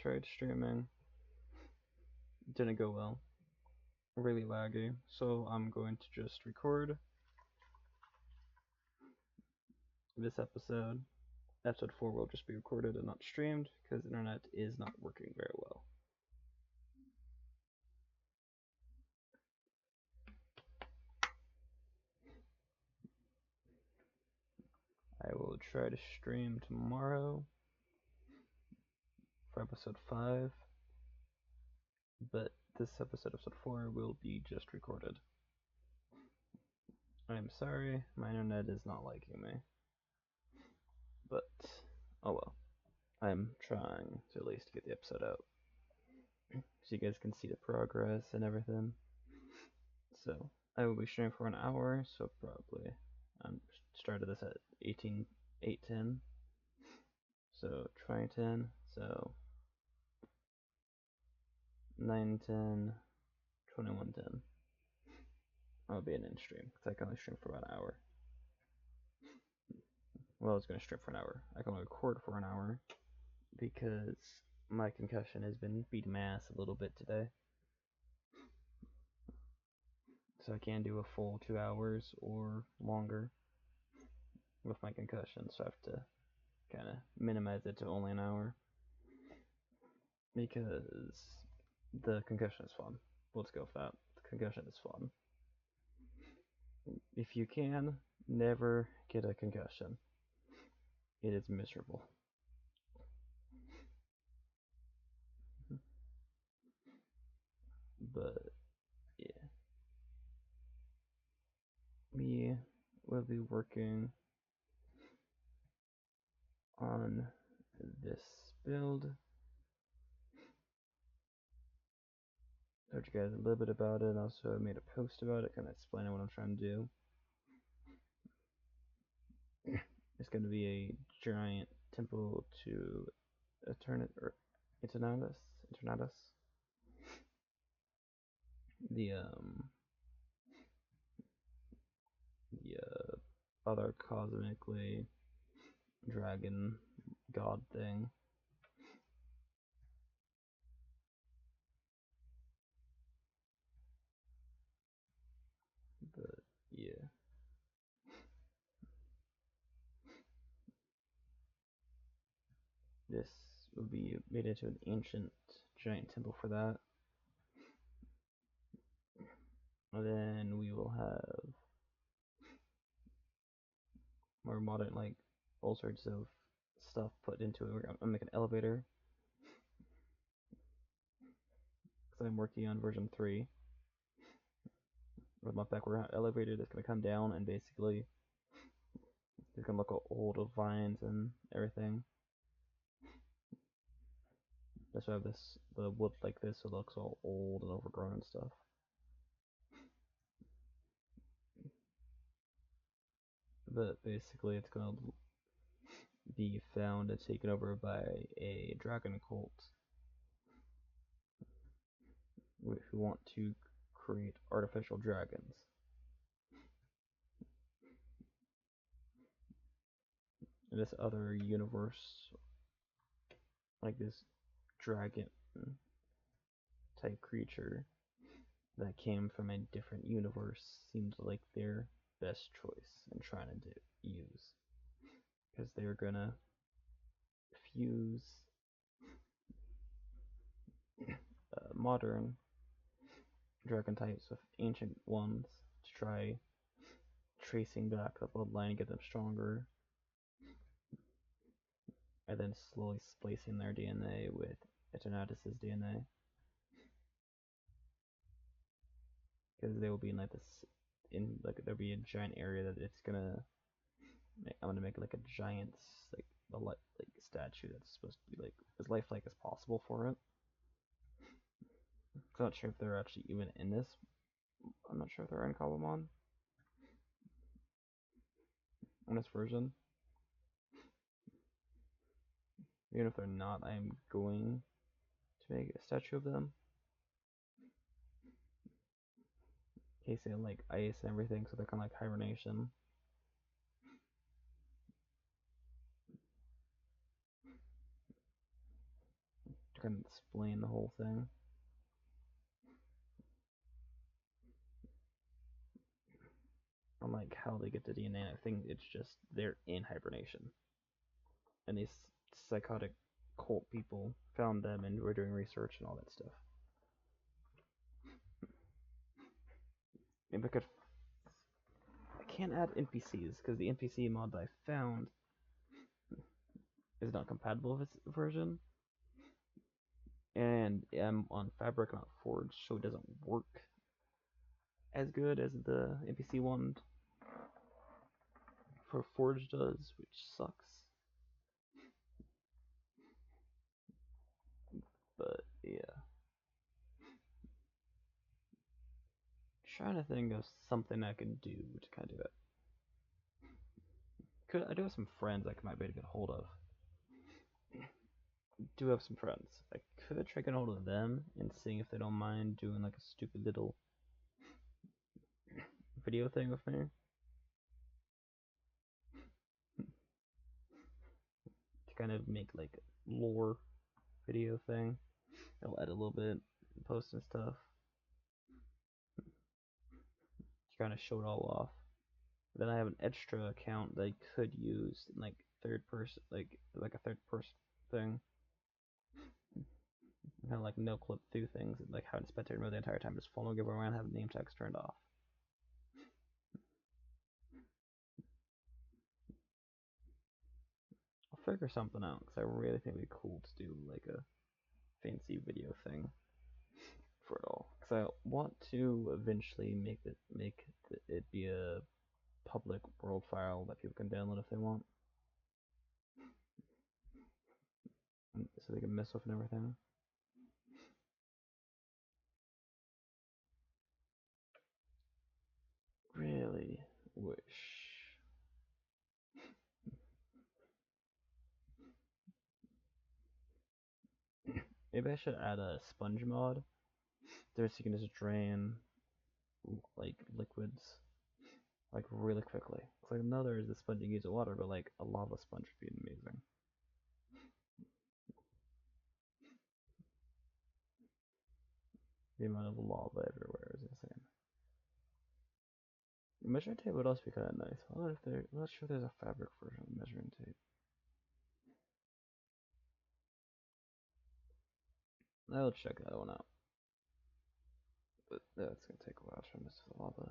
tried streaming. Didn't go well. Really laggy. So I'm going to just record this episode. Episode 4 will just be recorded and not streamed because the internet is not working very well. I will try to stream tomorrow for episode 5, but this episode 4, will be just recorded. I'm sorry, my internet is not liking me. But, oh well. I'm trying to at least get the episode out, so you guys can see the progress and everything. So, I will be streaming for an hour, so probably, started this at 8:10, so try 10, so 9:10, 21:10. I'll be an in-stream, because I can only stream for about an hour. Well, I was going to stream for an hour. I can only record for an hour, because my concussion has been beating my ass a little bit today. So I can't do a full 2 hours or longer with my concussion, so I have to kind of minimize it to only an hour. Because the concussion is fun. Let's go with that. The concussion is fun. If you can, never get a concussion. It is miserable. But, yeah. We will be working on this build. Told you guys a little bit about it. Also, I made a post about it, kind of explaining what I'm trying to do. It's going to be a giant temple to Eternatus. The other cosmically dragon god thing. But yeah. This will be made into an ancient giant temple for that. And then we will have more modern, like, all sorts of stuff put into it. I'm gonna make an elevator, because I'm working on version 3. With my backward elevator that's gonna come down and basically it's gonna look old with vines and everything. That's why I have the wood like this, so it looks all old and overgrown and stuff. But basically it's gonna be found and taken over by a dragon cult who want to create artificial dragons. And this other universe, like this dragon type creature that came from a different universe, seemed like their best choice in trying to use, because they're gonna fuse modern dragon types with ancient ones to try tracing back the bloodline and get them stronger, and then slowly splicing their DNA with Eternatus' DNA, because they will be in like this, in like there'll be a giant area that it's gonna. I'm gonna make like a giant like statue that's supposed to be like as lifelike as possible for it. I'm not sure if they're actually even in this. I'm not sure if they're in CobbleMon on this version. Even if they're not, I'm going to make a statue of them. Casing in like ice and everything, so they're kind of like hibernation. kind of explain the whole thing. On like how they get the DNA, I think it's just they're in hibernation, and these psychotic cult people found them and were doing research and all that stuff. Maybe I can't add NPCs because the NPC mod that I found is not compatible with this version, and I'm on Fabric, not Forge, so it doesn't work as good as the NPC one for Forge does, which sucks. But yeah, trying to think of something I can do to kind of do it. I do have some friends I might be able to get hold of. Do have some friends. I could try getting hold of them and seeing if they don't mind doing like a stupid little video thing with me. To kind of make like a lore video thing. I'll edit a little bit, post and stuff. To kind of show it all off. Then I have an extra account that I could use in like third person, like a third person thing. Kind of like no clip through things, like having spectator mode the entire time, just following everyone around, have name tags turned off. I'll figure something out because I really think it'd be cool to do like a fancy video thing for it all. Because I want to eventually make it be a public world file that people can download if they want, so they can mess with and everything. Really wish. Maybe I should add a sponge mod. There, so you can just drain like liquids like really quickly. It's like another is the sponge you use water, but like a lava sponge would be amazing. The amount of lava everywhere is insane. Measuring tape would also be kind of nice. I'm not sure there's a fabric version of measuring tape. I'll check that one out. But that's gonna take a while to mess with the lava.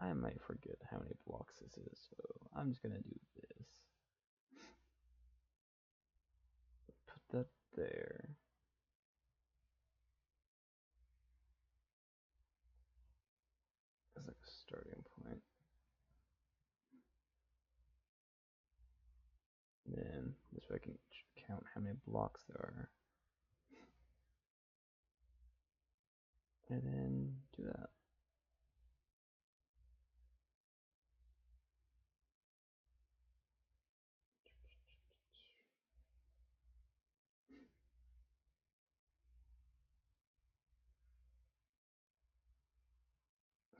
I might forget how many blocks this is, so I'm just gonna do this. Put that there. As like a starting point. Then this way I can count how many blocks there are. And then do that.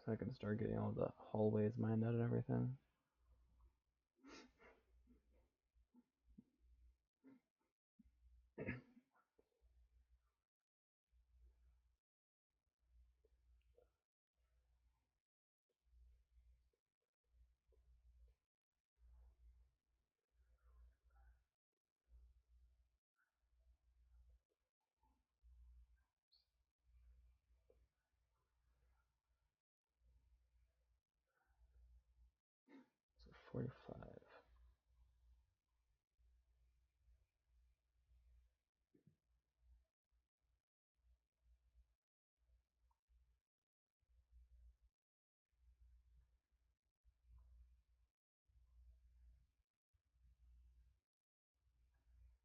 So I can start getting all the hallways mined out and everything. So 45.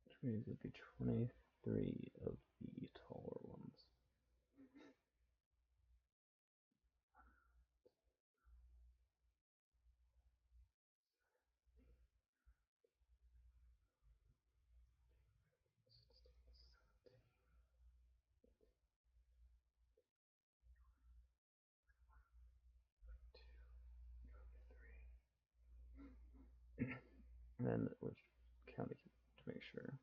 Which means it'd be 23 of the taller ones. And then which county to make sure.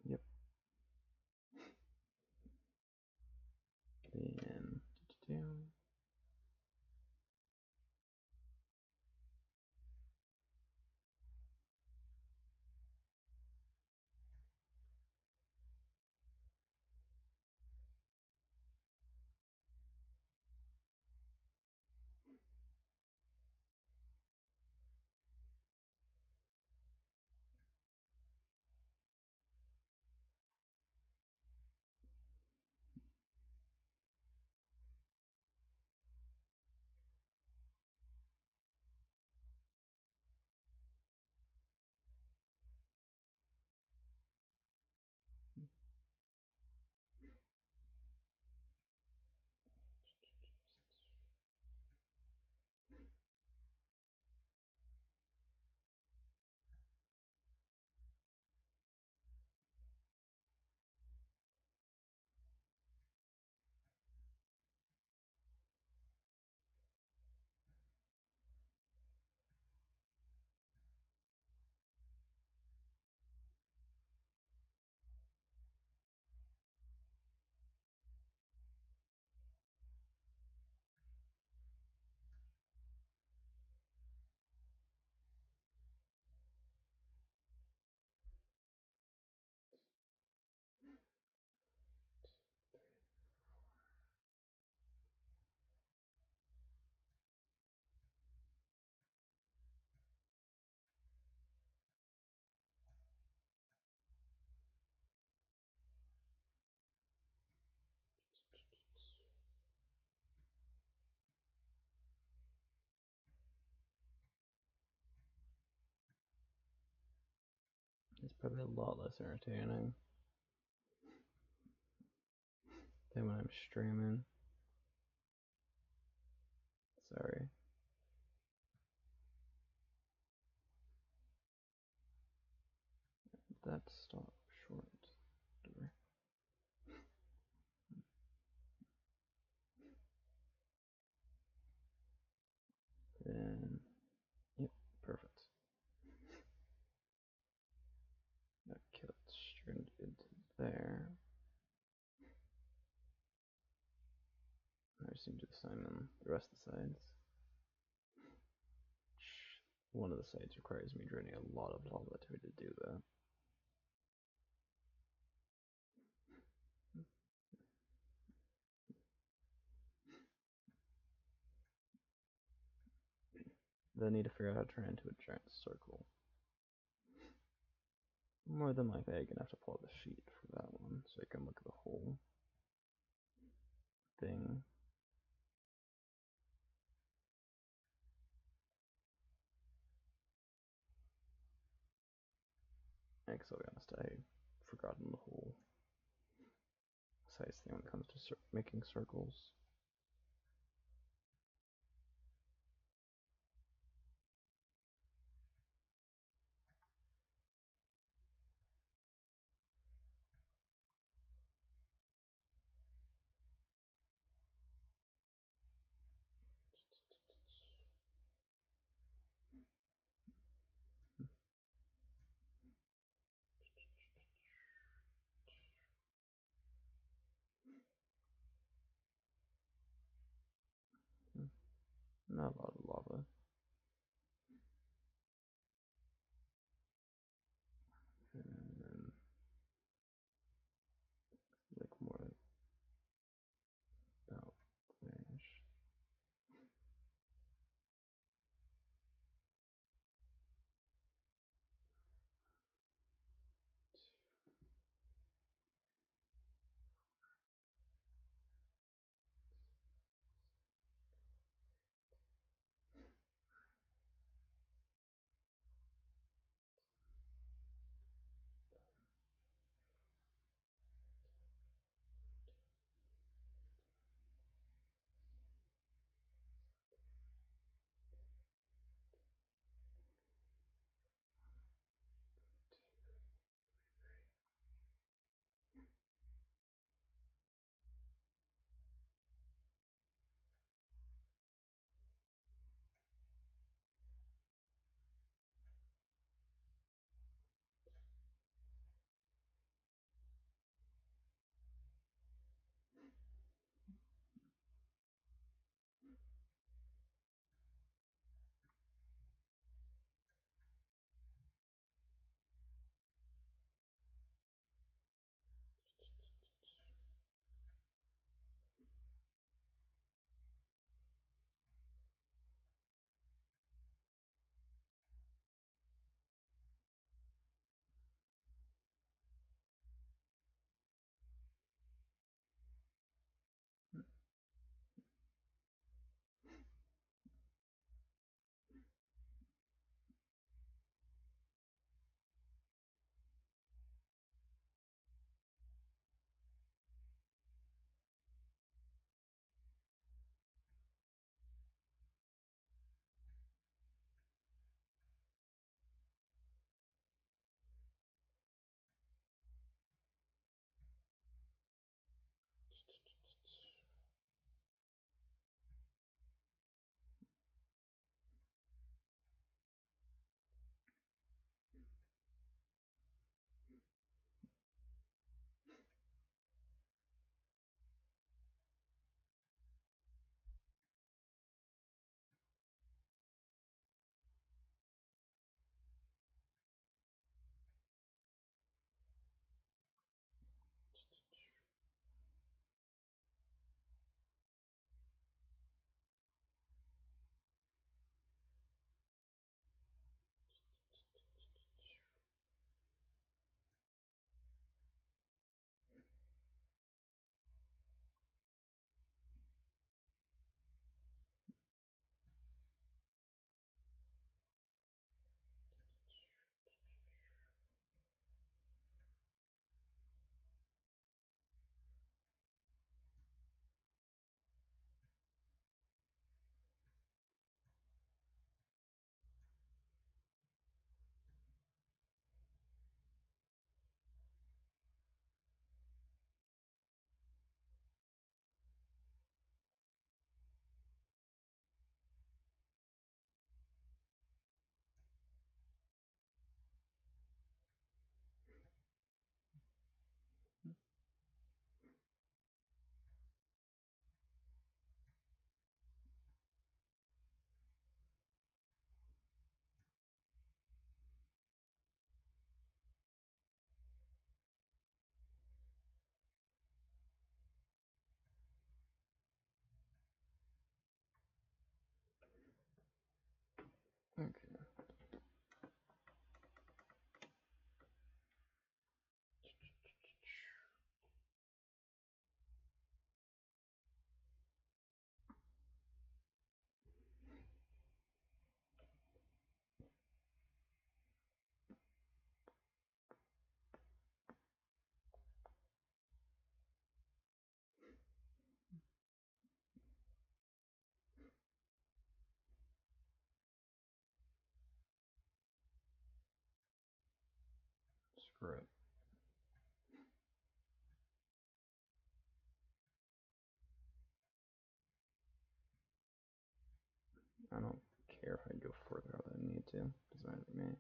Yep. And it's probably a lot less entertaining than when I'm streaming. Sorry. That stop short door. Then, yep, perfect. That killed straight into there. I just need to assign them the rest of the sides. One of the sides requires me draining a lot of lava to do that. Then I need to figure out how to turn into a giant circle. More than likely, I'm gonna have to pull out the sheet for that one so I can look at the whole thing. Actually, I'll be honest, I've forgotten the whole size thing when it comes to making circles. Not a lot of lava. And then, like, more about there-ish. Screw it. I don't care if I go further out than I need to. Doesn't matter to me.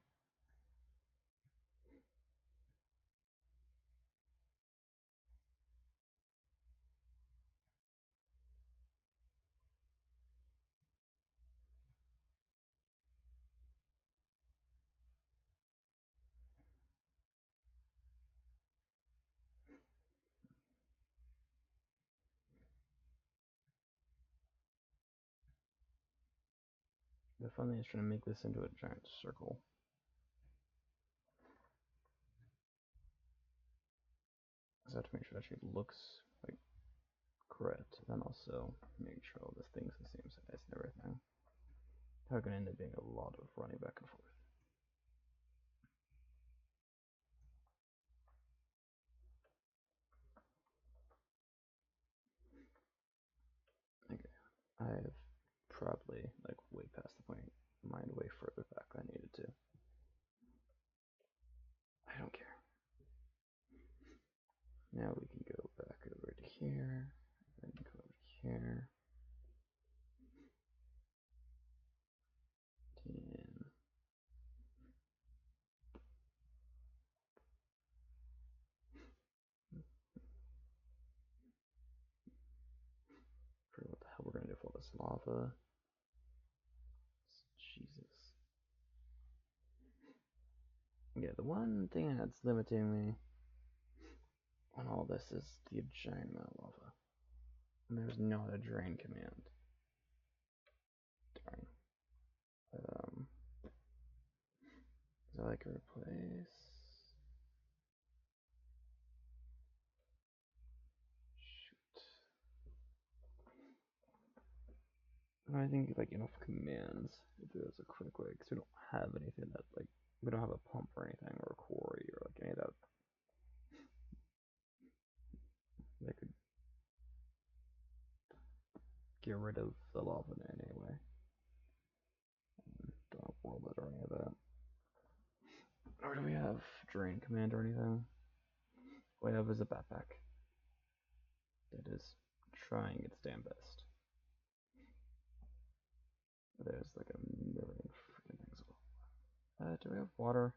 The fun thing is trying to make this into a giant circle. So I have to make sure it actually looks like correct, and then also make sure all this thing's the same size and everything. Probably gonna end up being a lot of running back and forth. Okay, I've probably like way past the point, mined way further back than I needed to. I don't care. Now we can go back over to here, then go over to here. 10. For what the hell we're gonna do for all this lava. Jesus. Yeah, the one thing that's limiting me on all this is the giant amount of lava. And there's not a drain command. Darn. So I can replace. Shoot. I think like enough commands if there's a quick way, because we don't have anything that like we don't have a pump or anything or a quarry or like any of that that could get rid of the lava in any way. Don't have world it or any of that. Or do we have drain command or anything? What we have is a backpack that is trying its damn best. There's like a million freaking things. Do we have water?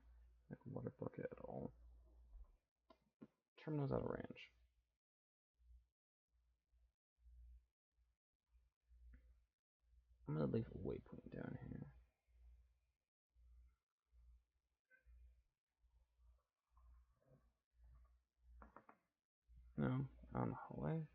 Like a water bucket at all? Terminal's out of range. I'm gonna leave a waypoint down here. No, on the hallway.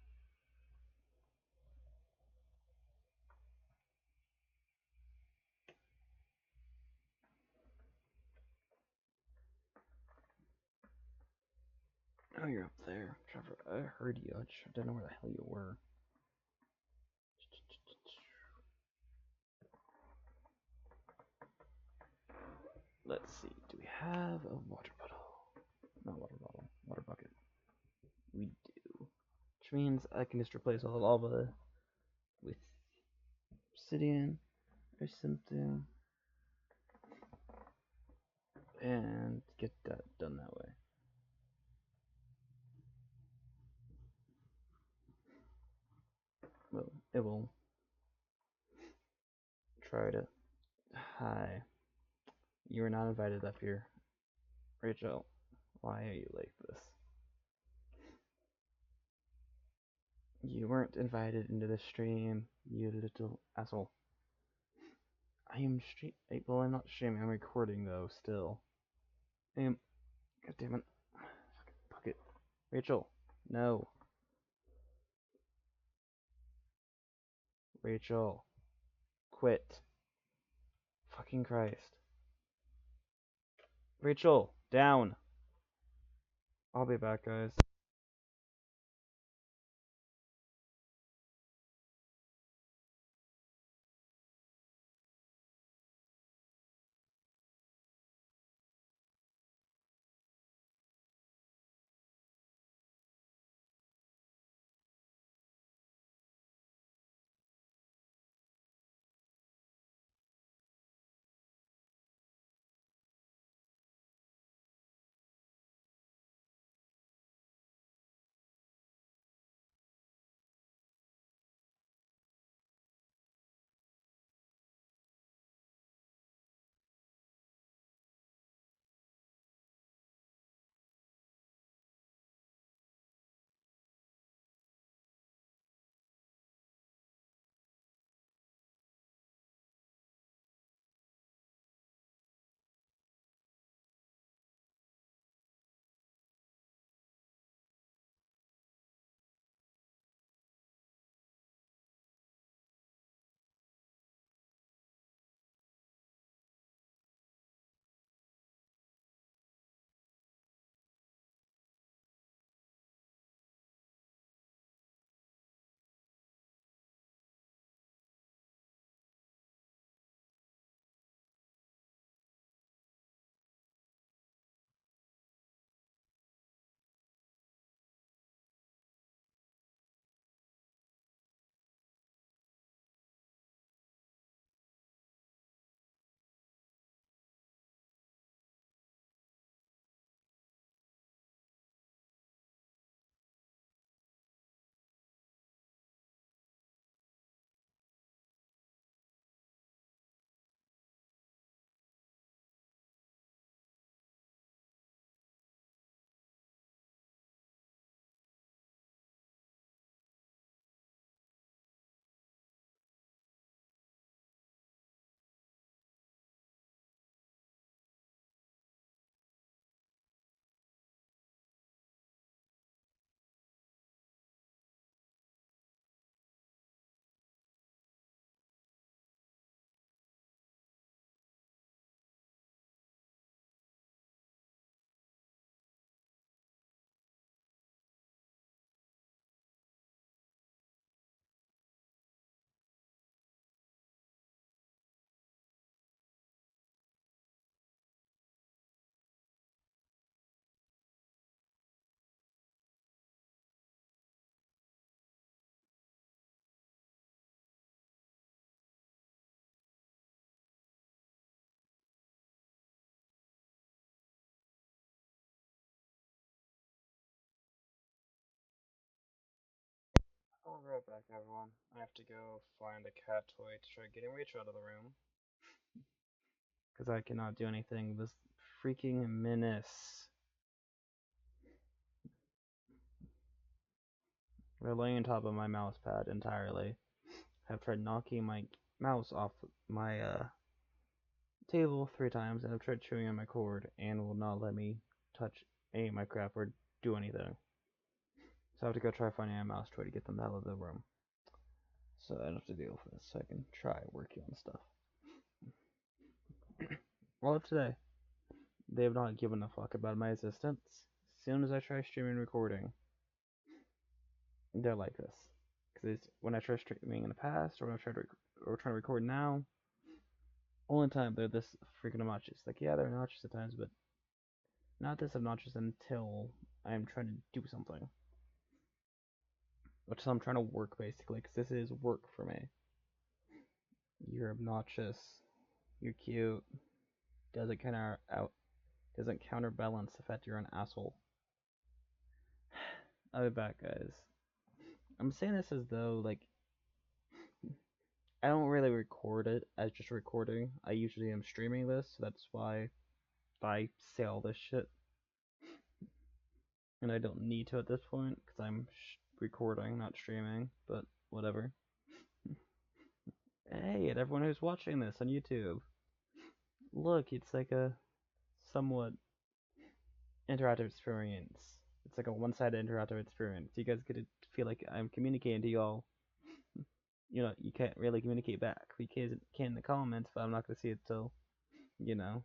Oh, you're up there, Trevor. I heard you. I just don't know where the hell you were. Let's see. Do we have a water bottle? Not water bottle. Water bucket. We do. Which means I can just replace all the lava with obsidian or something and get that done that way. Well, it will try to. Hi. You were not invited up here. Rachel, why are you like this? You weren't invited into the stream, you little asshole. I am well, I'm not streaming, I'm recording though, still. I am. God damn it. Fucking bucket. Rachel, no. Rachel, quit. Fucking Christ. Rachel, down. I'll be back, guys. I'll be right back, everyone. I have to go find a cat toy to try getting Rachel out of the room. Because I cannot do anything this freaking menace. They're laying on top of my mouse pad entirely. I've tried knocking my mouse off my table 3 times, and I've tried chewing on my cord, and will not let me touch any of my crap or do anything. So I have to go try finding a mouse toy to get them out of the room. So I don't have to deal with this, so I can try working on stuff. All of today, they have not given a fuck about my existence. As soon as I try streaming and recording, they're like this. Because when I try streaming in the past, or when I try to or trying to record now, only time they're this freaking obnoxious. Like, yeah, they're obnoxious at times, but not this obnoxious until I'm trying to do something. Which I'm trying to work, basically, because this is work for me. You're obnoxious. You're cute. Doesn't counterbalance the fact you're an asshole. I'll be back, guys. I'm saying this as though, like, I don't really record it as just recording. I usually am streaming this, so that's why I say all this shit. And I don't need to at this point, because I'm recording, not streaming, but whatever. Hey, and everyone who's watching this on YouTube. Look, it's like a somewhat interactive experience. It's like a one-sided interactive experience. You guys get to feel like I'm communicating to y'all. You know, you can't really communicate back. We can in the comments, but I'm not gonna see it till, you know,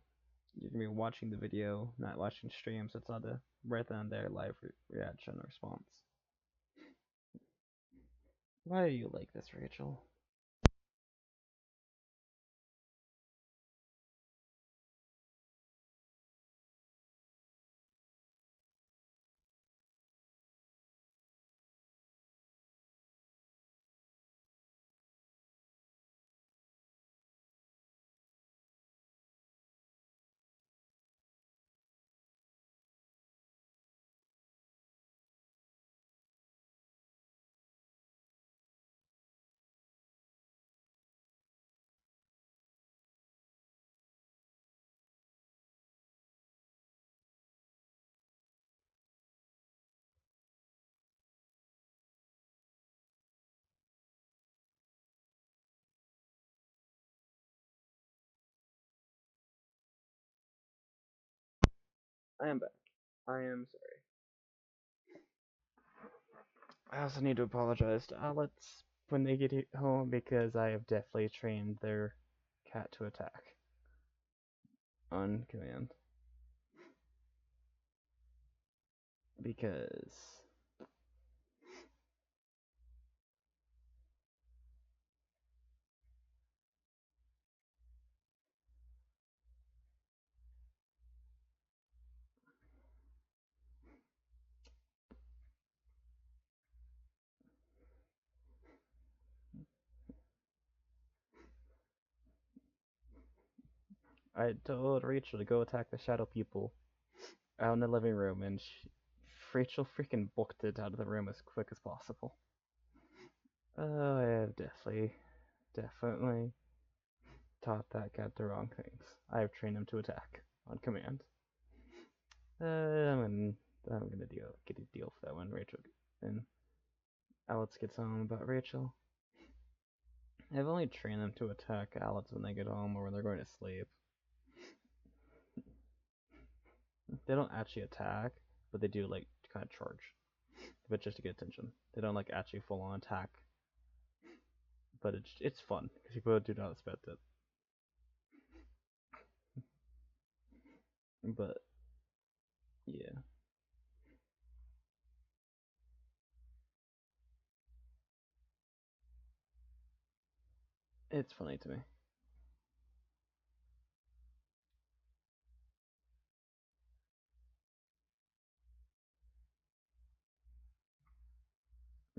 you're gonna be watching the video, not watching stream, so it's not a right then and there live reaction or response. Why are you like this, Rachel? I am back. I am sorry. I also need to apologize to Alex when they get home because I have definitely trained their cat to attack on command. Because I told Rachel to go attack the shadow people out in the living room, and Rachel freaking booked it out of the room as quick as possible. Oh, I have definitely taught that cat the wrong things. I have trained him to attack on command. I'm gonna get a deal for that when Rachel and Alex gets home about Rachel. I've only trained them to attack Alex when they get home or when they're going to sleep. They don't actually attack, but they do like kind of charge, but just to get attention. They don't like actually full on attack, but it's fun because people do not expect it. But yeah, it's funny to me.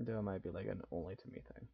Though it might be like an only to me thing.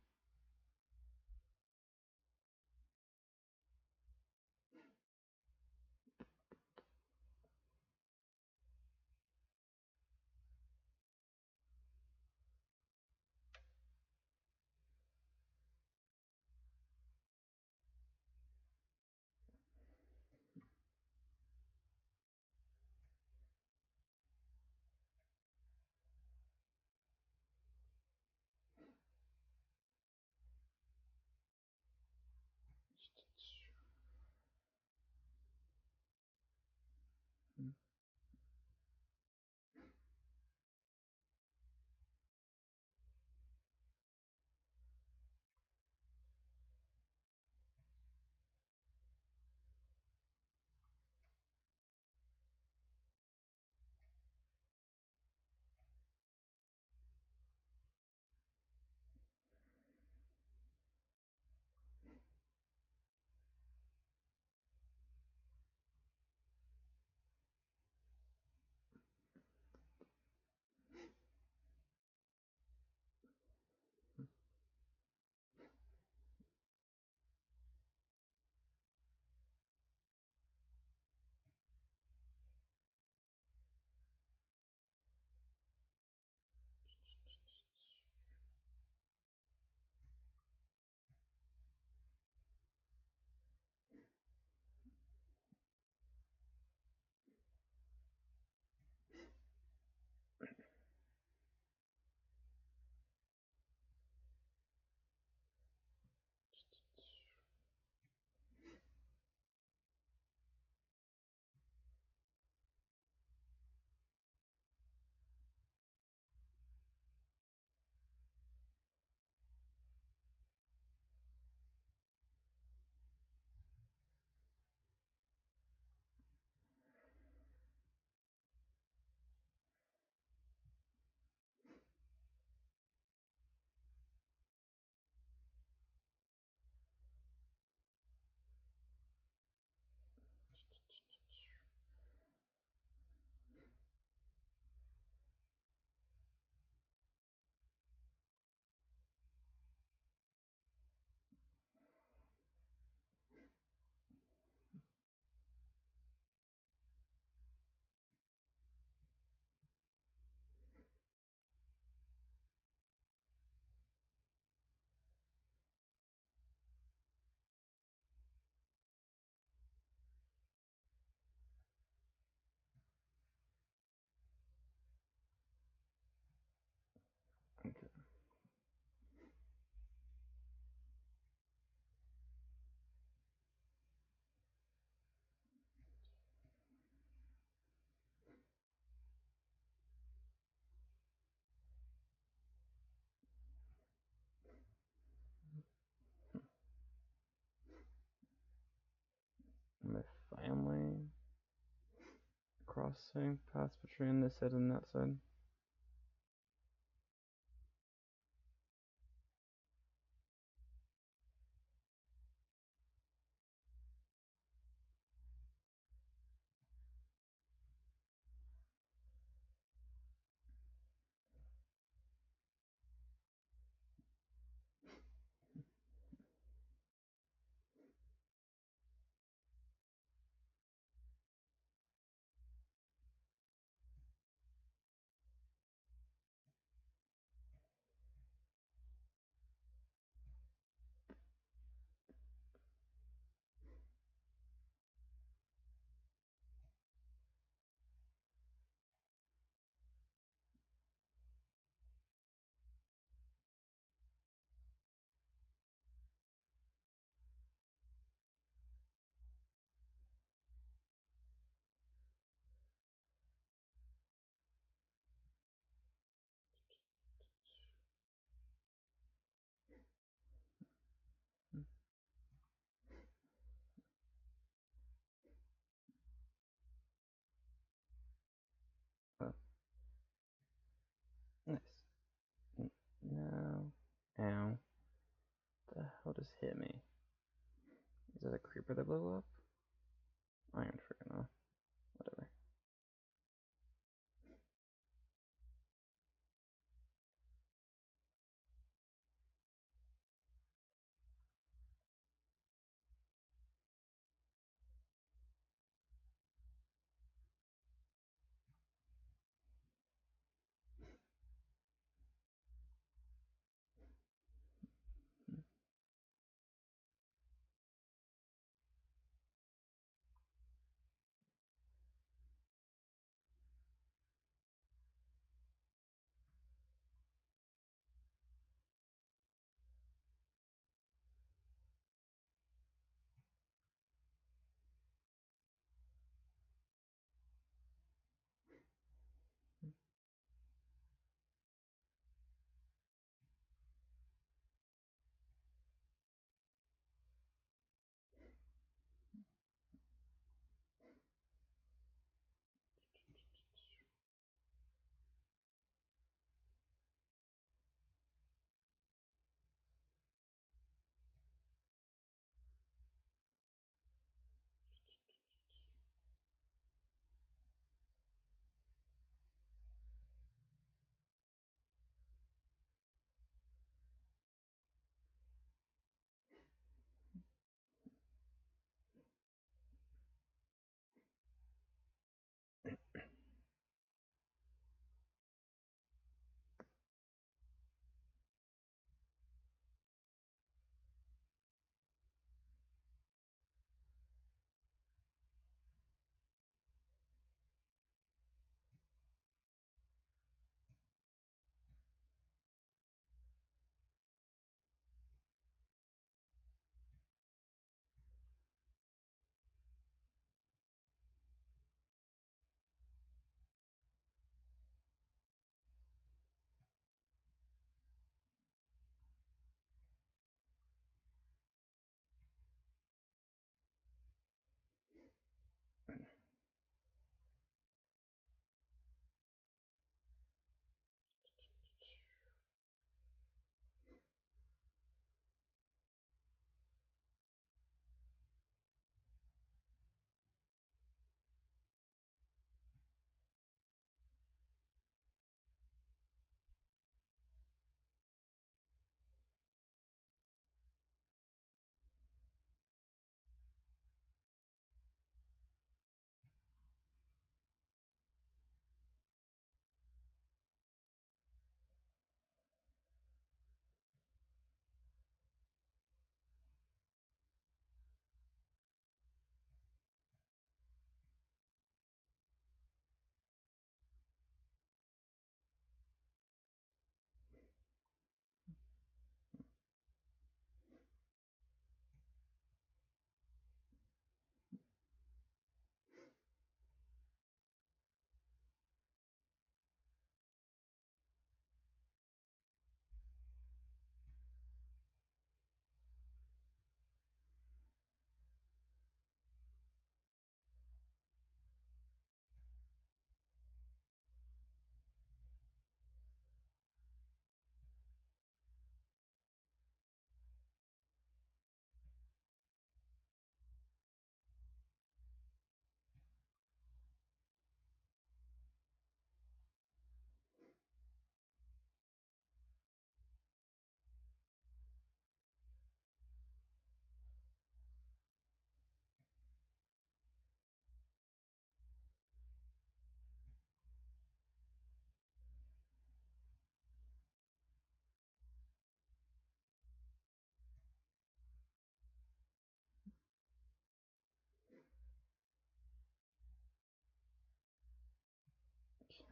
Okay. My family crossing paths between this side and that side. Oh, nice. Now, ow. The hell just hit me? Is that a creeper that blew up? I ain't freaking know. Whatever.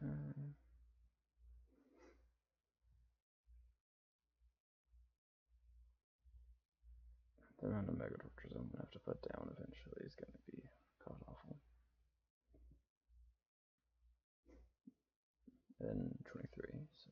Okay. The amount of mega tortures I'm gonna have to put down eventually is gonna be god awful. And 23, so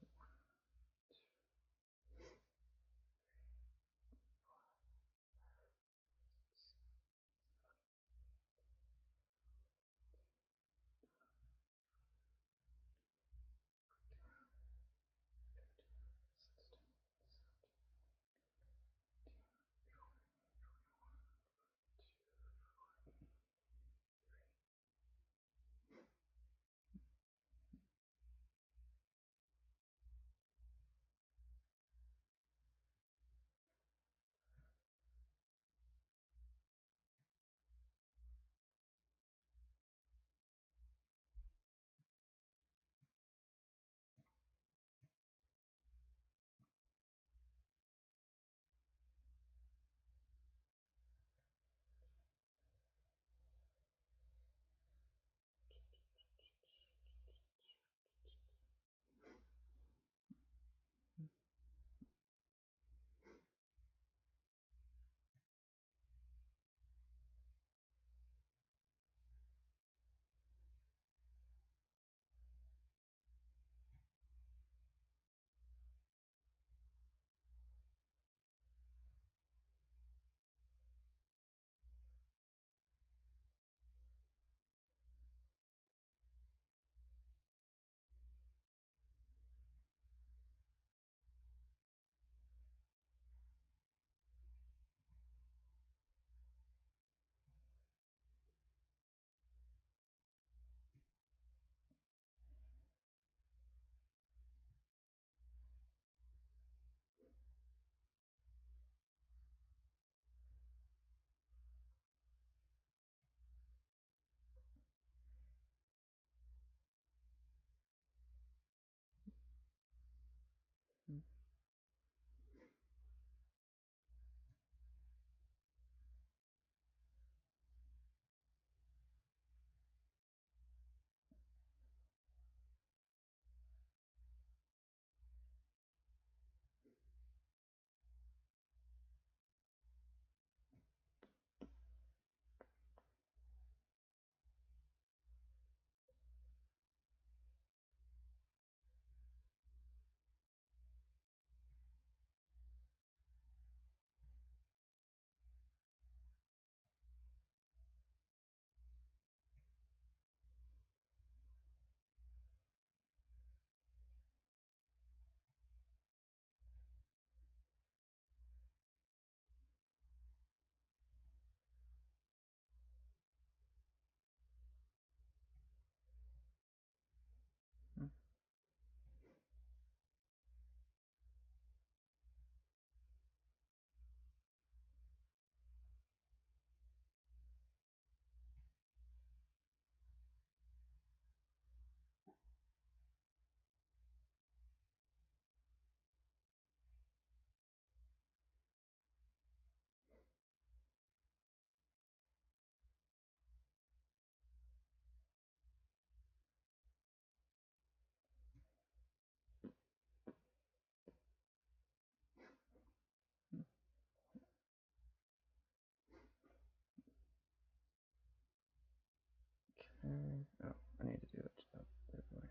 okay. Oh, I need to do it. Oh, there we go.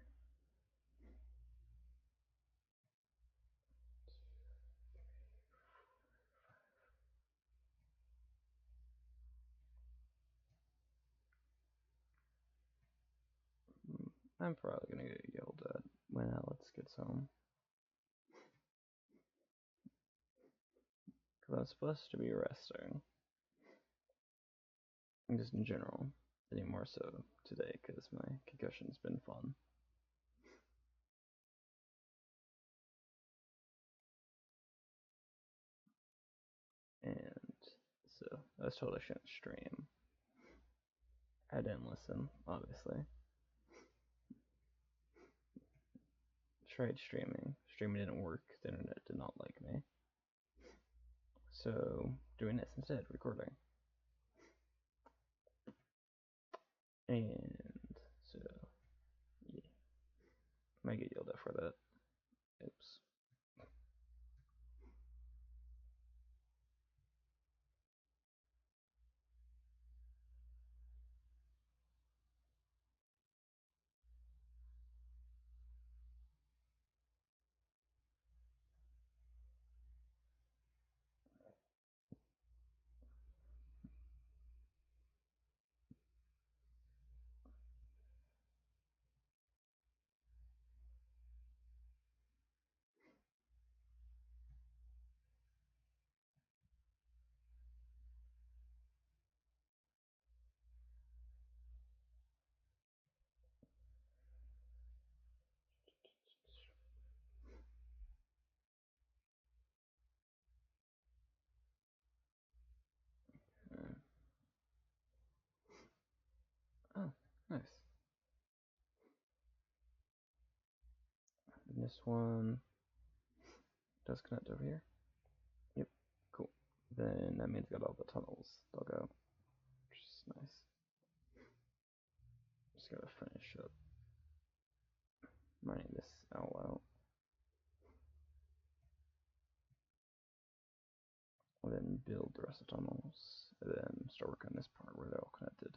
I'm probably gonna get yelled at when Alex gets home. Because I'm supposed to be resting. And just in general. Any more so today because my concussion's been fun. And so I was told I shouldn't stream. I didn't listen, obviously. Tried streaming. Streaming didn't work. The internet did not like me. So doing this instead, recording. And so yeah. for that. Oops. Oh, nice. And this one does connect over here. Yep, cool. Then that means got all the tunnels dug out, which is nice. Just gotta finish up mining this owl out. And then build the rest of the tunnels, and then start working on this part where they're all connected.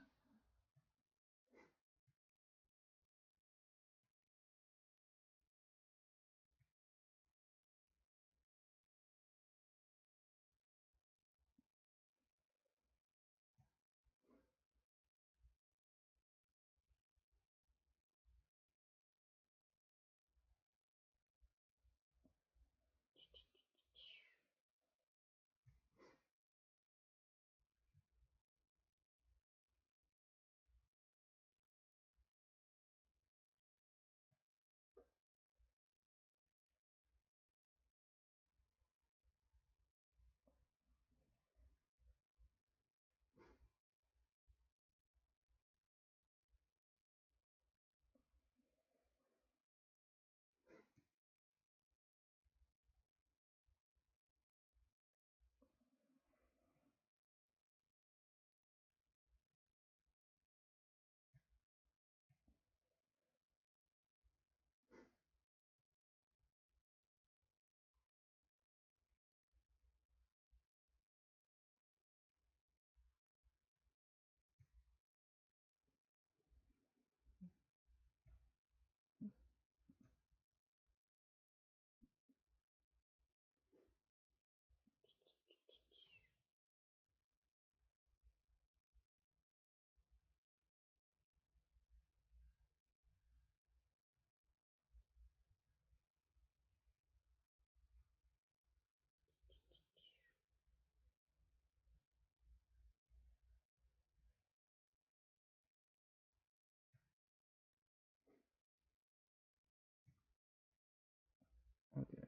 Okay,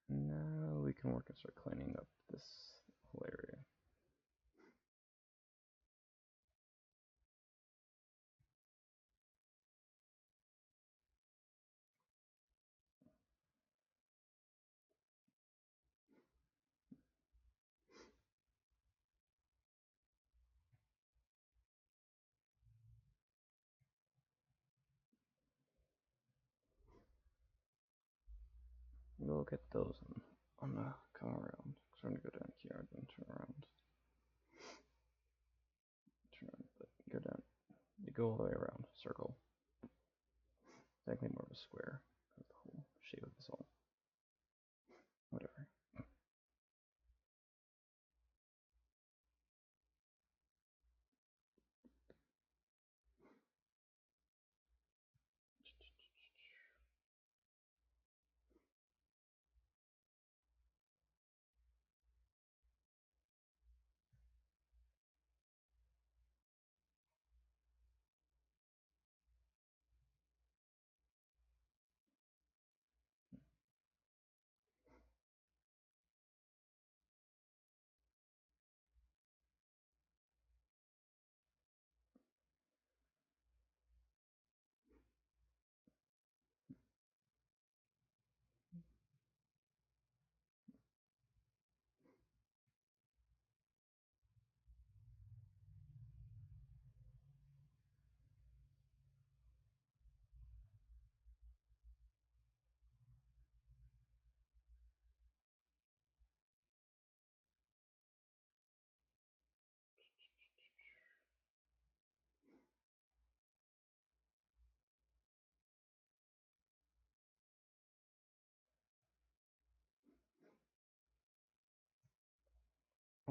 now we can work and start cleaning up this whole area. We'll get those on the come around. So I'm gonna go down here and then turn around. But go down. You go all the way around. Circle. Technically more of a square. That's the whole shape of this all. Whatever.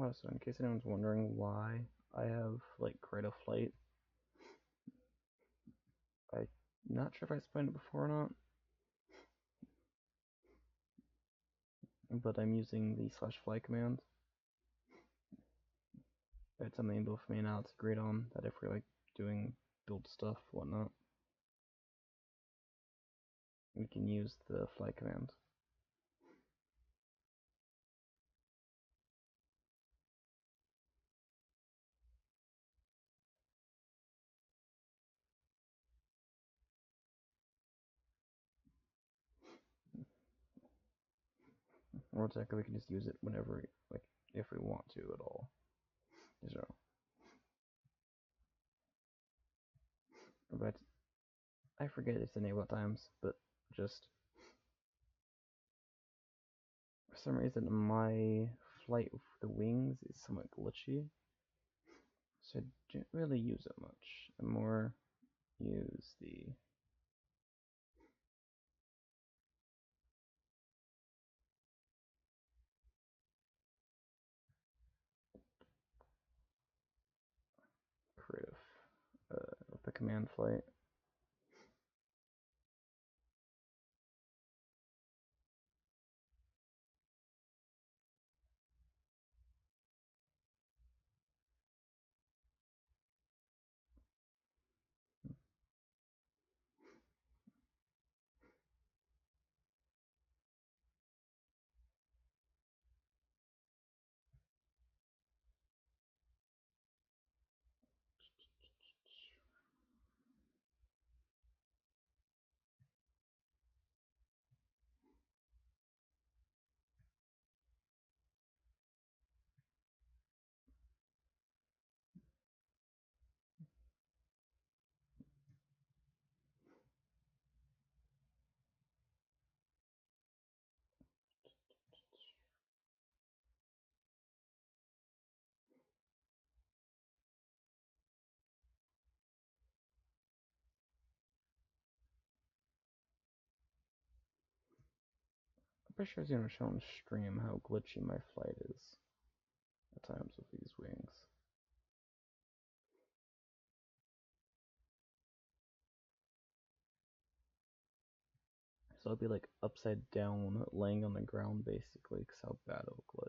Oh, so in case anyone's wondering why I have like Create a Flight, I'm not sure if I explained it before or not, but I'm using the /fly command. It's something both me and Alex agreed on, that if we're like doing build stuff, whatnot, we can use the fly command. Or exactly, we can just use it whenever, like, if we want to at all. So, but I forget its enable at times, but just for some reason my flight with the wings is somewhat glitchy, so I don't really use it much. I more use the creative with the command flight. I'm pretty sure it's going to show on stream how glitchy my flight is at times with these wings. So I'll be like upside down, laying on the ground basically, because how bad it'll glitch.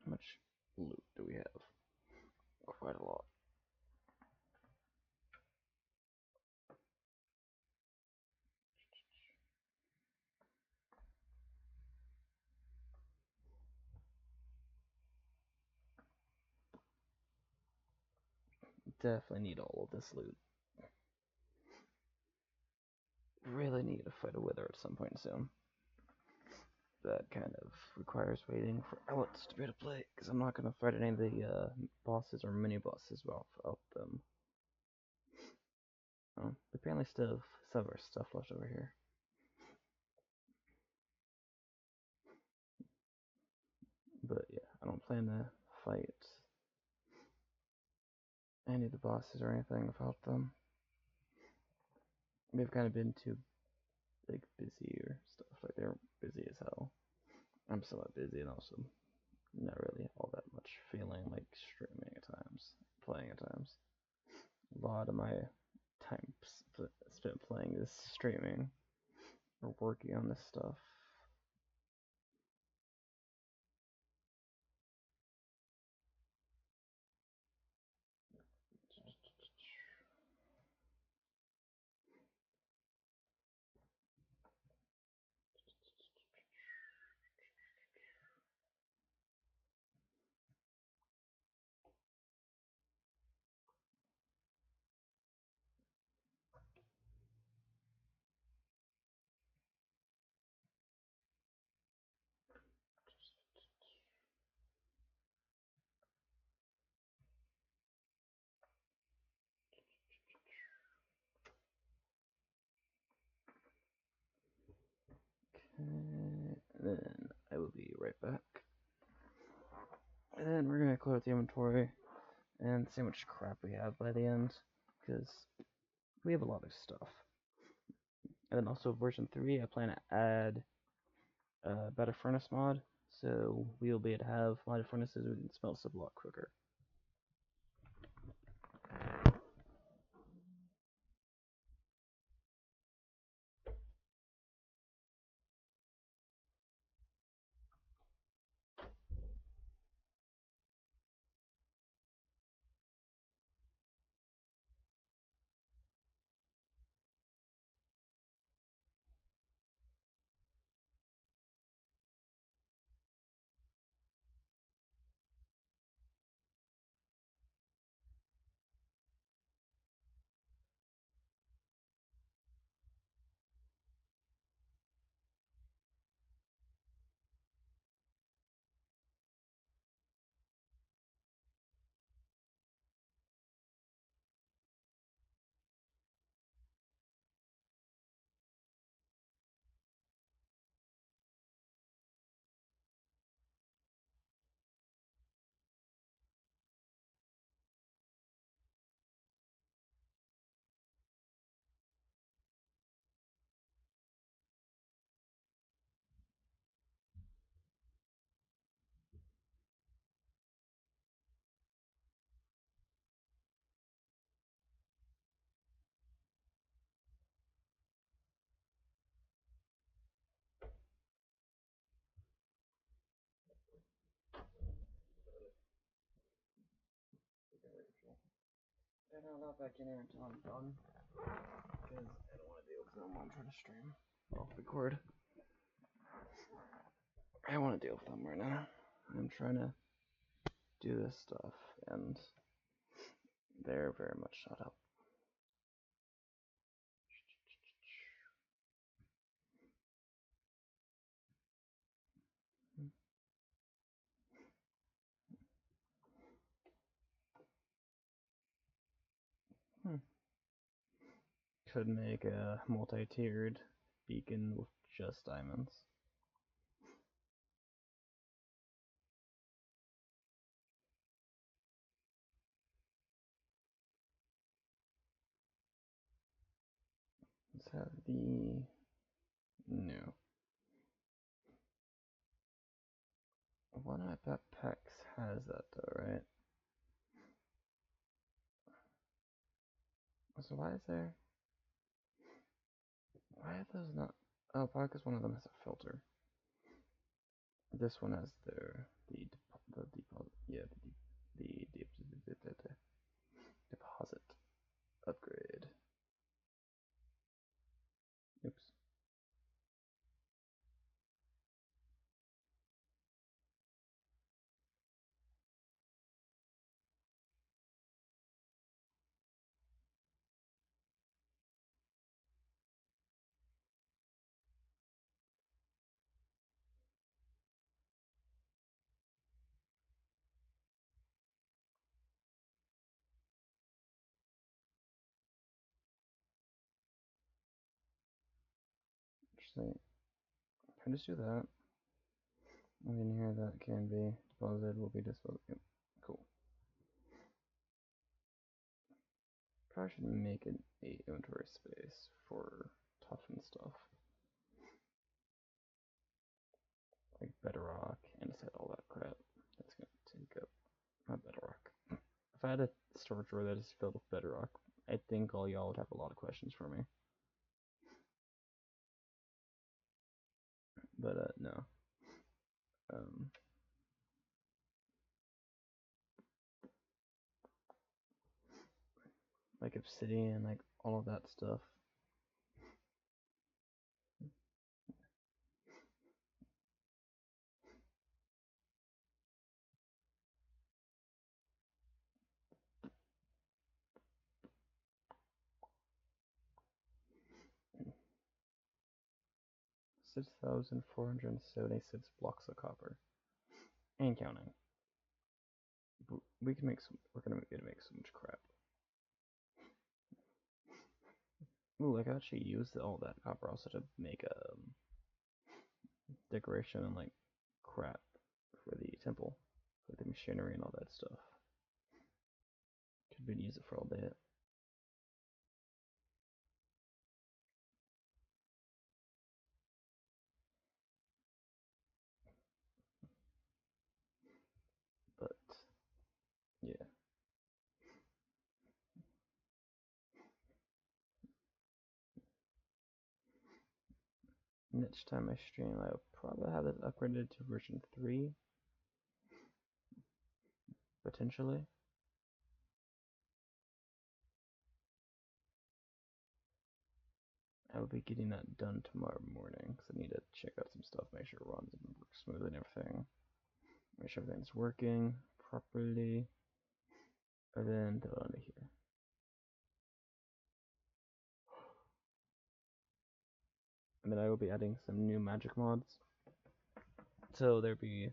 How much loot do we have? Quite a lot. Definitely need all of this loot. Really need to fight a wither at some point soon. That kind of requires waiting for Alex to be able to play, because I'm not going to fight any of the bosses or mini bosses without them. Oh, we apparently still have some of our stuff left over here. But yeah, I don't plan to fight any of the bosses or anything without them. They've kind of been too like busy or stuff. Like they're busy as hell. I'm somewhat busy and also not really all that much feeling like streaming at times, playing at times. A lot of my time spent playing is streaming or working on this stuff. then we're gonna clear out the inventory and see how much crap we have by the end, because we have a lot of stuff. And then also version 3, I plan to add a better furnace mod, so we'll be able to have lighter furnaces and we can smelt stuff a lot quicker. I don't know back in here until I'm done, because I don't want to deal with them while I'm trying to stream. Well, record. I don't want to deal with them right now. I'm trying to do this stuff, and they're very much not helping. Could make a multi-tiered beacon with just diamonds. Let's have the... No. One I bet Pex has that though, right? So why is there... Why are those not... Oh, probably because one of them has a filter. This one has the deposit, yeah, the deposit upgrade. Oops. Interesting. Can I just do that? And in here that can be deposited will be disposed. Yep. Cool. Probably should make an inventory space for toughened stuff. Like bedrock, andesite, all that crap. That's gonna take up my bedrock. If I had a storage drawer that is filled with bedrock, I think all y'all would have a lot of questions for me. But no. Like obsidian, like all of that stuff. $6,476 blocks of copper, and counting. We can make some. We're gonna get to make so much crap. Ooh, I could actually use all that copper also to make a decoration and like crap for the temple. Like the machinery and all that stuff. Could be use it for all day. But yeah. Next time I stream, I'll probably have it upgraded to version 3. Potentially. I will be getting that done tomorrow morning because I need to check out some stuff, make sure it runs and works smoothly and everything. Make sure everything's working properly. And then throw it under here. And then I will be adding some new magic mods. So there'll be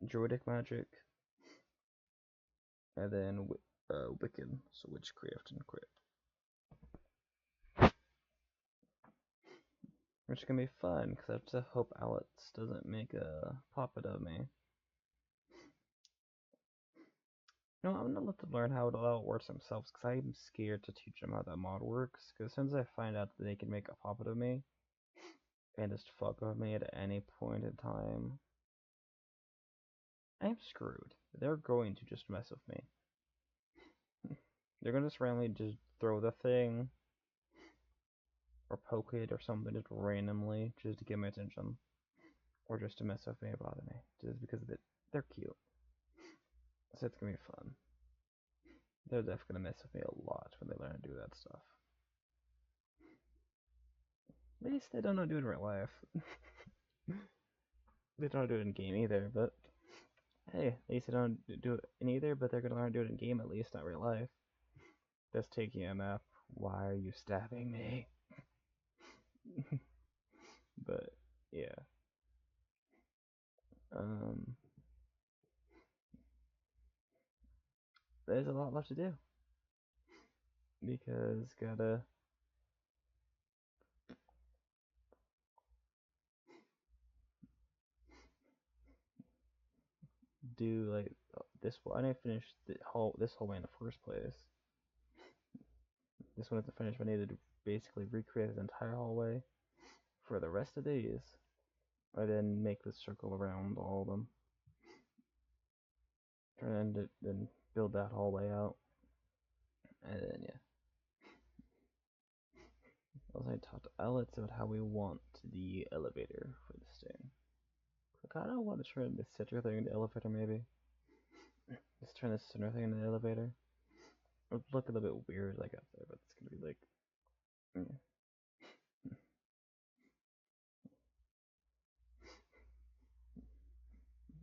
Druidic magic, and then Wiccan, so witchcraft and crit. Which can be fun, because I have to hope Alex doesn't make a puppet of me. No, I'm gonna let them learn how it all works themselves, because I'm scared to teach them how that mod works, because as soon as I find out that they can make a puppet of me, and just fuck with me at any point in time, I'm screwed. They're going to just mess with me. They're gonna just randomly just throw the thing, or poke it or something just randomly, just to get my attention. Or just to mess with me and bother me, just because they're cute. So it's gonna be fun. They're definitely gonna mess with me a lot when they learn to do that stuff. At least they don't know how to do it in real life. They don't know how to do it in game either, but hey, at least they don't do it in either, but they're gonna learn to do it in game at least, not real life. That's taking a map. Why are you stabbing me? But yeah. There's a lot left to do. Because gotta do like this one. I didn't finish this whole way in the first place. This one isn't finished, but I needed to basically recreate the entire hallway for the rest of these. I then make this circle around all of them. And then build that hallway out. And then yeah. Also, I talked to Alex about how we want the elevator for this thing. I kind of want to turn this center thing into elevator, maybe. Just turn this center thing into elevator. It would look a little bit weird, like up there, but it's gonna be like. Yeah.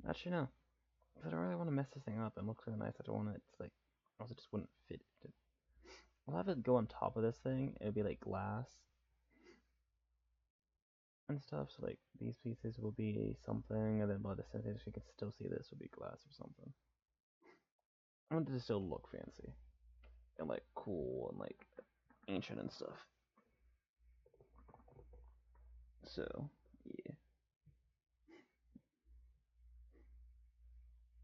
Actually, no. I don't really want to mess this thing up and look really nice. I don't want it to, like, also just wouldn't fit. I'll have it go on top of this thing. It'll be like glass and stuff. So like these pieces will be something, and then by the center, you can still see this will be glass or something. I want it to still look fancy and like cool and like ancient and stuff. So yeah.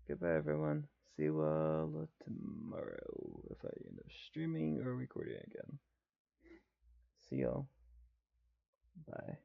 Goodbye, everyone. See you all tomorrow if I end up streaming or recording again. See y'all. Bye.